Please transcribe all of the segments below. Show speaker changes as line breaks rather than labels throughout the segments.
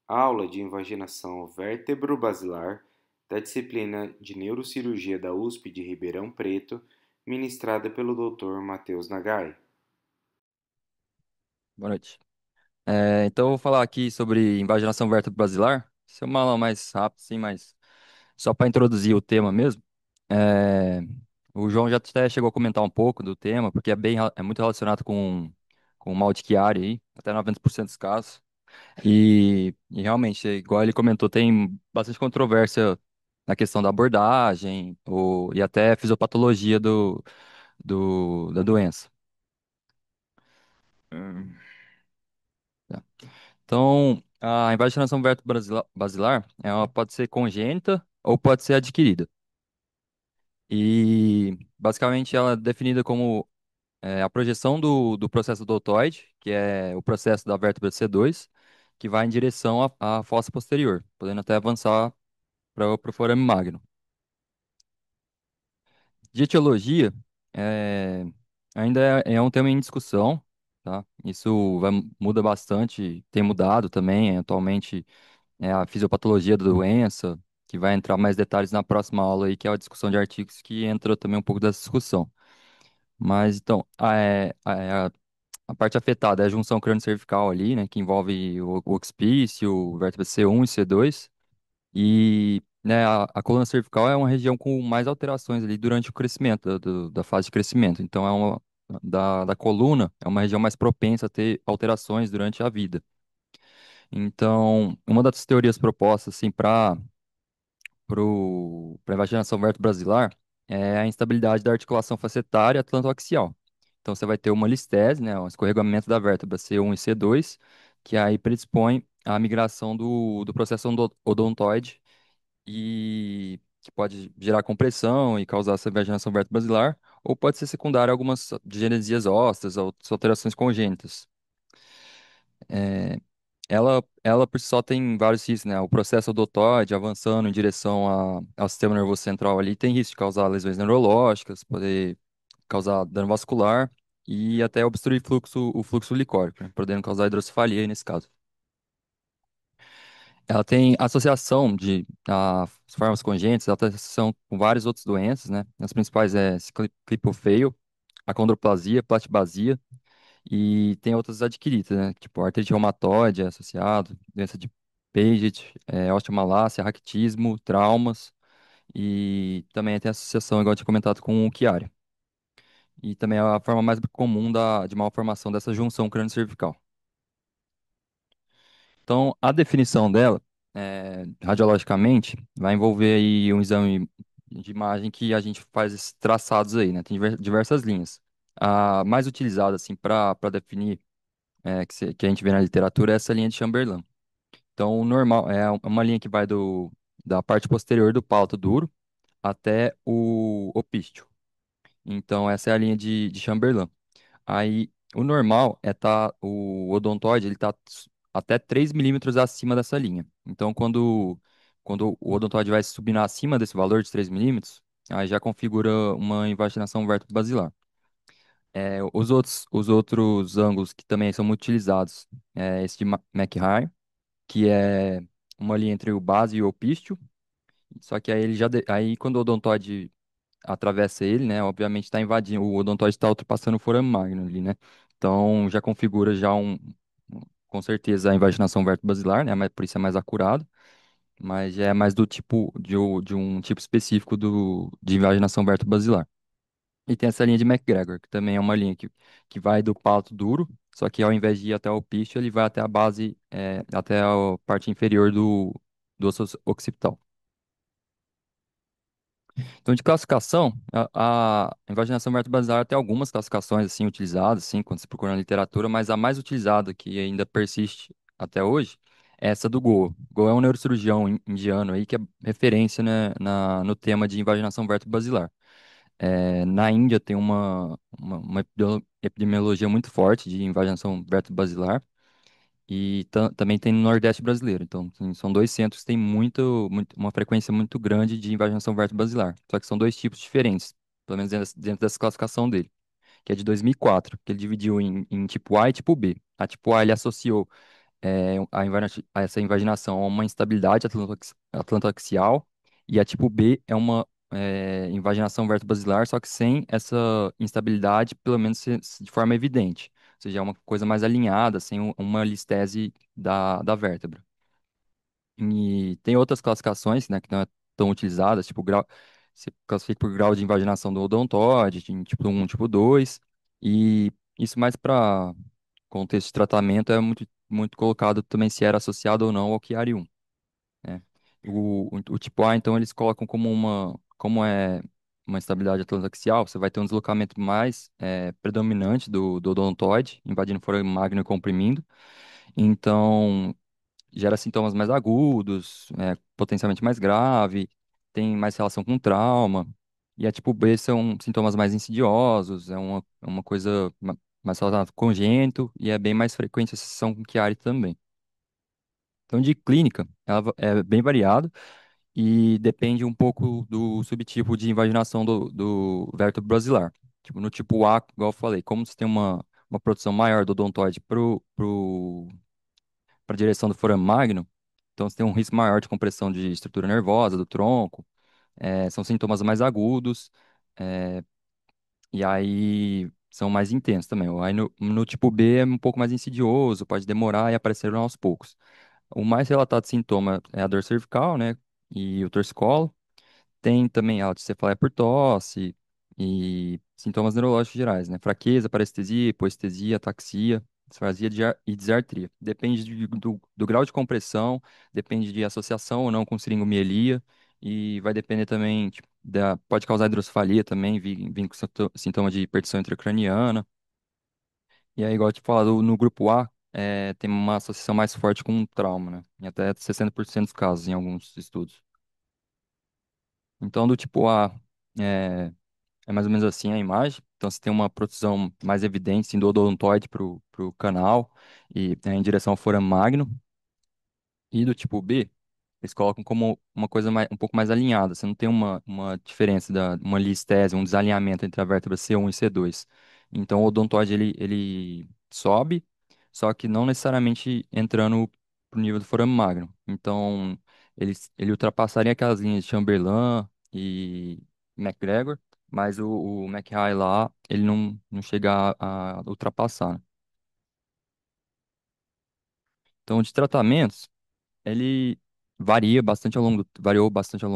Aula de invaginação vértebro-basilar da disciplina de Neurocirurgia da USP de Ribeirão Preto, ministrada pelo Dr. Matheus Nagai.
Boa noite. Então, eu vou falar aqui sobre invaginação vértebro-basilar. Isso é uma aula mais rápida, sim, mas só para introduzir o tema mesmo. É, O João já até chegou a comentar um pouco do tema, porque é muito relacionado com o mal de Chiari aí, até 90% dos casos. E realmente, igual ele comentou, tem bastante controvérsia na questão da abordagem e até fisiopatologia da doença. Hum. Tá. Então, a invaginação basilar pode ser congênita ou pode ser adquirida. E, basicamente, ela é definida como a projeção do processo deltoide, que é o processo da vértebra C2, que vai em direção à fossa posterior, podendo até avançar para o forame magno. De etiologia, é, ainda é um tema em discussão, tá? Isso muda bastante, tem mudado também, atualmente. A fisiopatologia da doença, que vai entrar mais detalhes na próxima aula aí, que é a discussão de artigos, que entra também um pouco dessa discussão. Mas então, a parte afetada é a junção crânio-cervical ali, né, que envolve o occipício, vértebra C1 e C2, e né, a coluna cervical é uma região com mais alterações ali durante o crescimento, da fase de crescimento. Então, da coluna, é uma região mais propensa a ter alterações durante a vida. Então, uma das teorias propostas assim, para a vaginação vertebro-basilar é a instabilidade da articulação facetária atlantoaxial. Então, você vai ter uma listese, né, um escorregamento da vértebra C1 e C2, que aí predispõe à migração do processo odontoide e que pode gerar compressão e causar essa vaginação vertebro-basilar, ou pode ser secundária a algumas digenesias ósseas ou alterações congênitas. Ela por si só tem vários riscos, né? O processo odontoide avançando em direção ao sistema nervoso central ali tem risco de causar lesões neurológicas, poder causar dano vascular e até obstruir o fluxo licórico, né? Podendo causar hidrocefalia aí nesse caso. Ela tem associação de formas congênitas, ela tem associação com várias outras doenças, né? As principais é ciclopefeio, acondroplasia, platibasia. E tem outras adquiridas, né? Tipo, artrite reumatoide é associado, doença de Paget, osteomalácia, raquitismo, traumas. E também tem associação, igual eu tinha comentado, com o Chiari. E também é a forma mais comum de malformação dessa junção crânio-cervical. Então, a definição dela, radiologicamente, vai envolver aí um exame de imagem que a gente faz esses traçados aí, né? Tem diversas linhas. A mais utilizada, assim, para definir que a gente vê na literatura é essa linha de Chamberlain. Então, o normal é uma linha que vai da parte posterior do palato duro até o opístio. Então, essa é a linha de Chamberlain. Aí, o normal o odontoide, ele tá até 3 milímetros acima dessa linha. Então, quando o odontoide vai subindo acima desse valor de 3 milímetros, aí já configura uma invaginação vertebro-basilar. Os outros ângulos que também são muito utilizados é esse de McHigh, que é uma linha entre o base e o opístio. Só que aí aí quando o odontoide atravessa ele, né, obviamente está invadindo, o odontoide está ultrapassando o forame magno ali, né? Então já configura com certeza a invaginação vertebro-basilar, né? Mas por isso é mais acurado, mas já é mais do tipo de um tipo específico de invaginação vertebro-basilar. E tem essa linha de McGregor, que também é uma linha que vai do palato duro, só que ao invés de ir até o pístio, ele vai até a base, até a parte inferior do osso occipital. Então, de classificação, a invaginação vertebral tem algumas classificações assim utilizadas, assim, quando se procura na literatura, mas a mais utilizada, que ainda persiste até hoje, é essa do Goa. Goa é um neurocirurgião indiano aí que é referência, né, no tema de invaginação vertebro-basilar. Na Índia tem uma epidemiologia muito forte de invaginação vertebro-basilar e também tem no Nordeste brasileiro. Então, são dois centros que têm uma frequência muito grande de invaginação vertebro-basilar. Só que são dois tipos diferentes, pelo menos dentro dessa classificação dele, que é de 2004, que ele dividiu em tipo A e tipo B. A tipo A ele associou essa invaginação é uma instabilidade atlantoaxial, e a tipo B é uma invaginação vertebasilar, só que sem essa instabilidade, pelo menos de forma evidente. Ou seja, é uma coisa mais alinhada, sem uma listese da vértebra. E tem outras classificações, né, que não é tão utilizadas, tipo grau, se classifica por grau de invaginação do odontoide, de tipo um, tipo 2, e isso mais para contexto de tratamento é muito colocado também se era associado ou não ao Chiari 1, né? O tipo A, então, eles colocam como é uma estabilidade transaxial, você vai ter um deslocamento mais predominante do odontoide, invadindo o fôlego magno e comprimindo. Então, gera sintomas mais agudos, potencialmente mais grave, tem mais relação com trauma. E a tipo B são sintomas mais insidiosos, é uma coisa mais relacionada com congênito e é bem mais frequente a associação com Chiari também. Então, de clínica, é bem variado e depende um pouco do subtipo de invaginação do vértebro basilar. Tipo, no tipo A, igual eu falei, como você tem uma produção maior do odontoide para a direção do forame magno, então você tem um risco maior de compressão de estrutura nervosa, do tronco, são sintomas mais agudos, eh, e aí são mais intensos também. Aí no tipo B é um pouco mais insidioso, pode demorar e aparecer aos poucos. O mais relatado sintoma é a dor cervical, né, e o torcicolo. Tem também autocefaleia por tosse e sintomas neurológicos gerais, né? Fraqueza, parestesia, hipoestesia, ataxia, disfasia e disartria. Depende do grau de compressão, depende de associação ou não com seringomielia e vai depender também, tipo, pode causar hidrocefalia também, vir com sintoma de hipertensão intracraniana. E aí, igual eu te falado, no grupo A, tem uma associação mais forte com um trauma, né? Em até 60% dos casos, em alguns estudos. Então, do tipo A, é, é mais ou menos assim a imagem. Então, você tem uma protusão mais evidente, assim, do odontoide para o canal e em direção ao forame magno. E do tipo B, eles colocam como uma coisa um pouco mais alinhada. Você não tem uma diferença, uma listese, um desalinhamento entre a vértebra C1 e C2. Então, o odontoide, ele sobe, só que não necessariamente entrando pro nível do forame magno. Então, ele ultrapassaria aquelas linhas de Chamberlain e McGregor, mas o McHigh lá, ele não chega a ultrapassar, né? Então, de tratamentos, ele variou bastante ao longo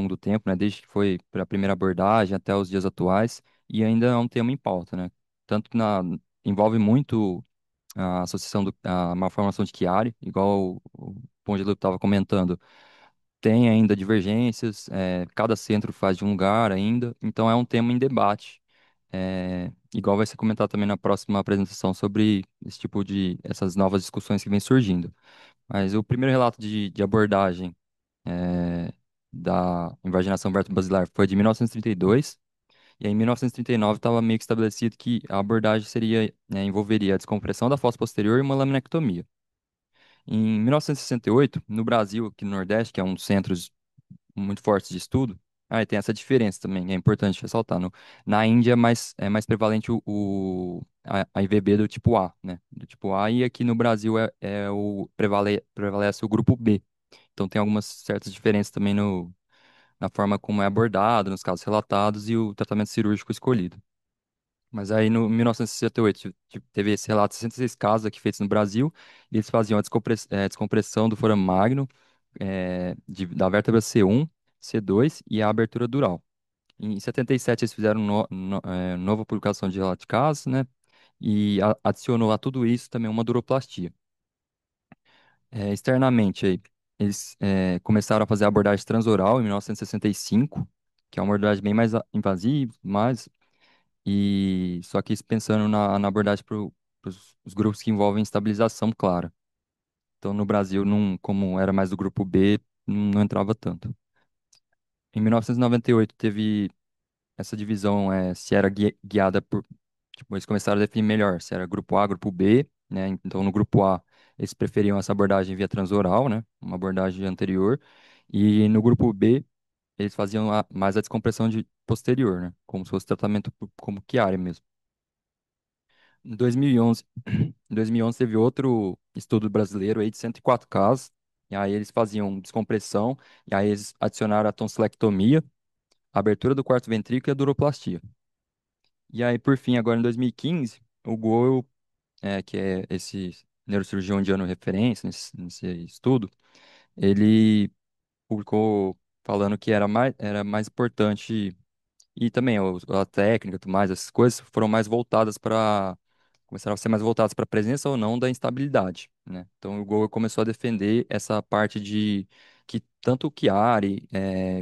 do tempo, né? Desde que foi para a primeira abordagem até os dias atuais, e ainda é um tema em pauta, né? Tanto que envolve muito a associação a malformação de Chiari, igual o Pongelo estava comentando. Tem ainda divergências, cada centro faz de um lugar ainda, então é um tema em debate. Igual vai ser comentado também na próxima apresentação sobre essas novas discussões que vêm surgindo. Mas o primeiro relato de abordagem da invaginação vertebro-basilar foi de 1932, e aí em 1939 estava meio que estabelecido que a abordagem envolveria a descompressão da fossa posterior e uma laminectomia. Em 1968, no Brasil, aqui no Nordeste, que é um dos centros muito fortes de estudo, e tem essa diferença também, é importante ressaltar. Na Índia é mais prevalente a IVB do tipo A, né? Do tipo A, e aqui no Brasil prevalece o grupo B. Então tem algumas certas diferenças também na forma como é abordado, nos casos relatados e o tratamento cirúrgico escolhido. Mas aí no 1968 teve esse relato de 66 casos aqui feitos no Brasil, e eles faziam a descompressão do forame magno, da vértebra C1, C2 e a abertura dural. Em 77 eles fizeram nova publicação de relato de casos, né? E adicionou a tudo isso também uma duroplastia. Externamente, aí, eles começaram a fazer a abordagem transoral em 1965, que é uma abordagem bem mais invasiva, só que isso pensando na abordagem para os grupos que envolvem estabilização clara. Então, no Brasil, como era mais do grupo B, não entrava tanto. Em 1998, teve essa divisão, se era guiada por. Tipo, eles começaram a definir melhor se era grupo A, grupo B, né? Então, no grupo A, eles preferiam essa abordagem via transoral, né? Uma abordagem anterior. E no grupo B, eles faziam mais a descompressão posterior, né? Como se fosse tratamento como Chiari mesmo. Em 2011, em 2011 teve outro estudo brasileiro aí de 104 casos, e aí eles faziam descompressão, e aí eles adicionaram a tonsilectomia, a abertura do quarto ventrículo e a duroplastia. E aí, por fim, agora em 2015, o Goel, que é esse neurocirurgião indiano referência nesse estudo, ele publicou falando que era mais importante, e também a técnica e tudo mais, essas coisas foram mais voltadas para começaram a ser mais voltadas para a presença ou não da instabilidade, né? Então o Google começou a defender essa parte de que tanto o Chiari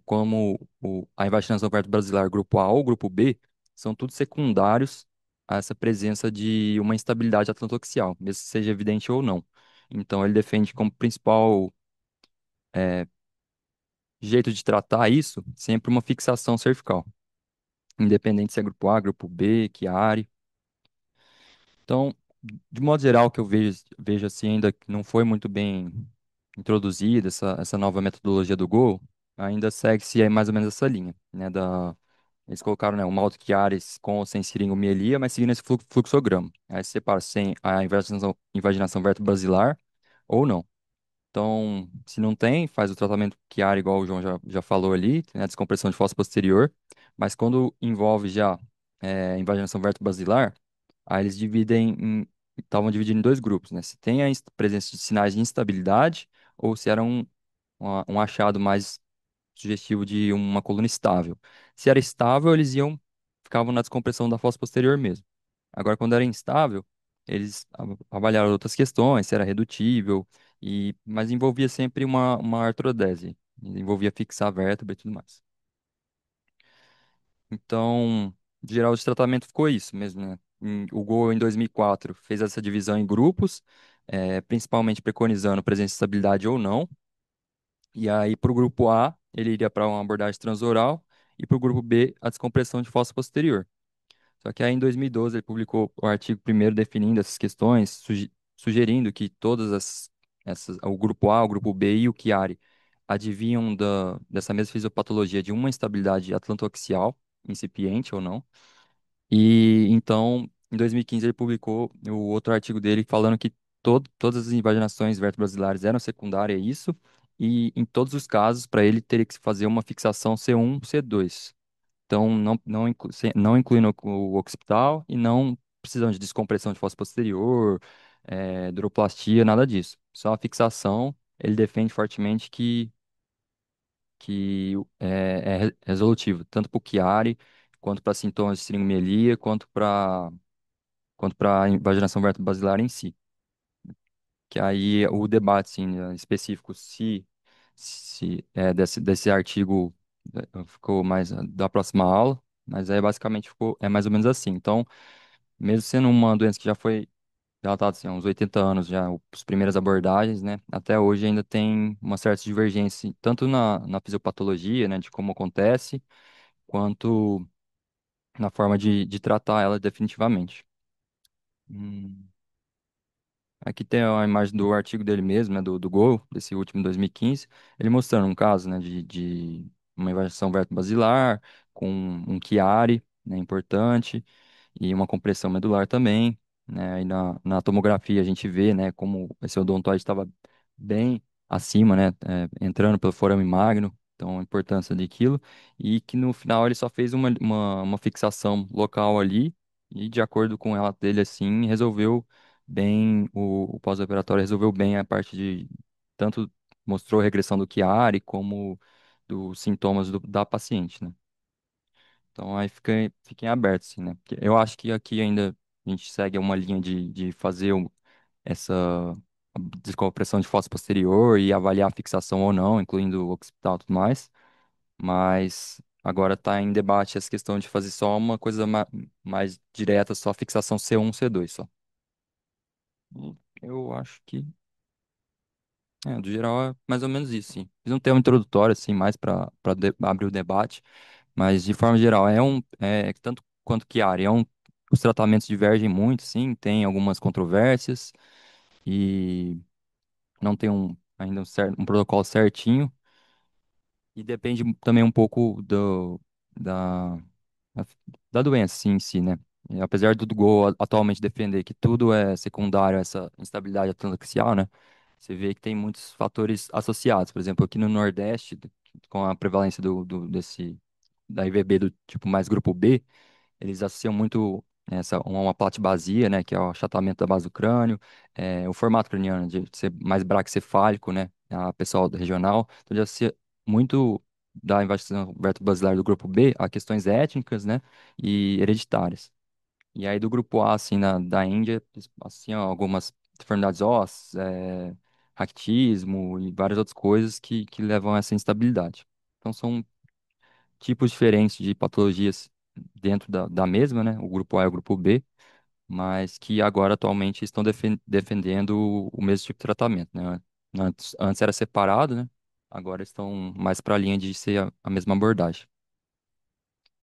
como a invaginação basilar grupo A ou grupo B são todos secundários a essa presença de uma instabilidade atlantoaxial, mesmo que seja evidente ou não. Então ele defende como principal jeito de tratar isso sempre uma fixação cervical, independente se é grupo A, grupo B, Chiari. Então, de modo geral, o que eu vejo assim, ainda que não foi muito bem introduzida essa nova metodologia do Go, ainda segue-se aí mais ou menos essa linha, né, eles colocaram, né, o malto Chiaris com ou sem seringomielia, mas seguindo esse fluxograma. Aí você separa sem a invaginação vertebro-basilar ou não. Então, se não tem, faz o tratamento Chiari, igual o João já falou ali, né, descompressão de fossa posterior, mas quando envolve já invaginação vertebro-basilar, aí eles estavam dividindo em dois grupos, né? Se tem a presença de sinais de instabilidade ou se era um achado mais sugestivo de uma coluna estável. Se era estável, ficavam na descompressão da fossa posterior mesmo. Agora, quando era instável, eles avaliaram outras questões, se era redutível, mas envolvia sempre uma artrodese, envolvia fixar a vértebra e tudo mais. Então, de geral, de tratamento ficou isso mesmo, né? O Go, em 2004, fez essa divisão em grupos, principalmente preconizando presença de estabilidade ou não. E aí, para o grupo A, ele iria para uma abordagem transoral, e para o grupo B, a descompressão de fossa posterior. Só que aí, em 2012, ele publicou o artigo primeiro definindo essas questões, sugerindo que o grupo A, o grupo B e o Chiari adivinham dessa mesma fisiopatologia de uma instabilidade atlantoaxial, incipiente ou não. E então, em 2015, ele publicou o outro artigo dele falando que todas as invaginações vertebrobasilares eram secundárias a isso, e em todos os casos, para ele, teria que se fazer uma fixação C1, C2. Então, não incluindo o occipital e não precisando de descompressão de fossa posterior, duroplastia, nada disso. Só a fixação, ele defende fortemente que é resolutivo, tanto para o Chiari, quanto para sintomas de seringomieli, quanto para a invaginação vertebro-basilar em si. Que aí o debate assim, né, específico, se desse artigo ficou mais da próxima aula, mas aí basicamente é mais ou menos assim. Então, mesmo sendo uma doença que já está assim, há uns 80 anos, já as primeiras abordagens, né? Até hoje ainda tem uma certa divergência, tanto na fisiopatologia, né, de como acontece, quanto na forma de tratar ela definitivamente. Hum. Aqui tem a imagem do artigo dele mesmo, né, do Gol, desse último 2015, ele mostrando um caso, né, de uma invasão vertebro-basilar com um Chiari, né, importante, e uma compressão medular também, né, e na tomografia a gente vê, né, como esse odontoide estava bem acima, né, entrando pelo forame magno, então a importância daquilo, e que no final ele só fez uma fixação local ali, e de acordo com ela dele, assim, resolveu bem, o pós-operatório resolveu bem a parte tanto mostrou regressão do Chiari, como dos sintomas da paciente, né. Então aí fiquem abertos, assim, né? Porque eu acho que aqui ainda a gente segue uma linha de fazer essa descompressão de fossa posterior e avaliar a fixação ou não, incluindo o occipital e tudo mais. Mas agora está em debate essa questão de fazer só uma coisa mais direta, só fixação C1, C2 só. Eu acho que, do geral, é mais ou menos isso, sim. Fiz um tema introdutório, assim, mais para abrir o debate. Mas, de forma geral, tanto quanto que área, os tratamentos divergem muito, sim, tem algumas controvérsias e não tem ainda um protocolo certinho e depende também um pouco da, da doença, sim, em si, né? E apesar do Go atualmente defender que tudo é secundário a essa instabilidade axial, né? Você vê que tem muitos fatores associados. Por exemplo, aqui no Nordeste, com a prevalência da IVB do tipo mais grupo B, eles associam muito uma platibazia, né, que é o achatamento da base do crânio, o formato craniano de ser mais braquicefálico, né, a pessoal regional, então ele associa muito da invasão vertebro-basilar do grupo B a questões étnicas, né, e hereditárias. E aí do grupo A, assim, da Índia, assim, ó, algumas deformidades ósseas, raquitismo e várias outras coisas que levam a essa instabilidade. Então são tipos diferentes de patologias dentro da mesma, né? O grupo A e o grupo B, mas que agora atualmente estão defendendo o mesmo tipo de tratamento, né? Antes era separado, né? Agora estão mais para a linha de ser a mesma abordagem.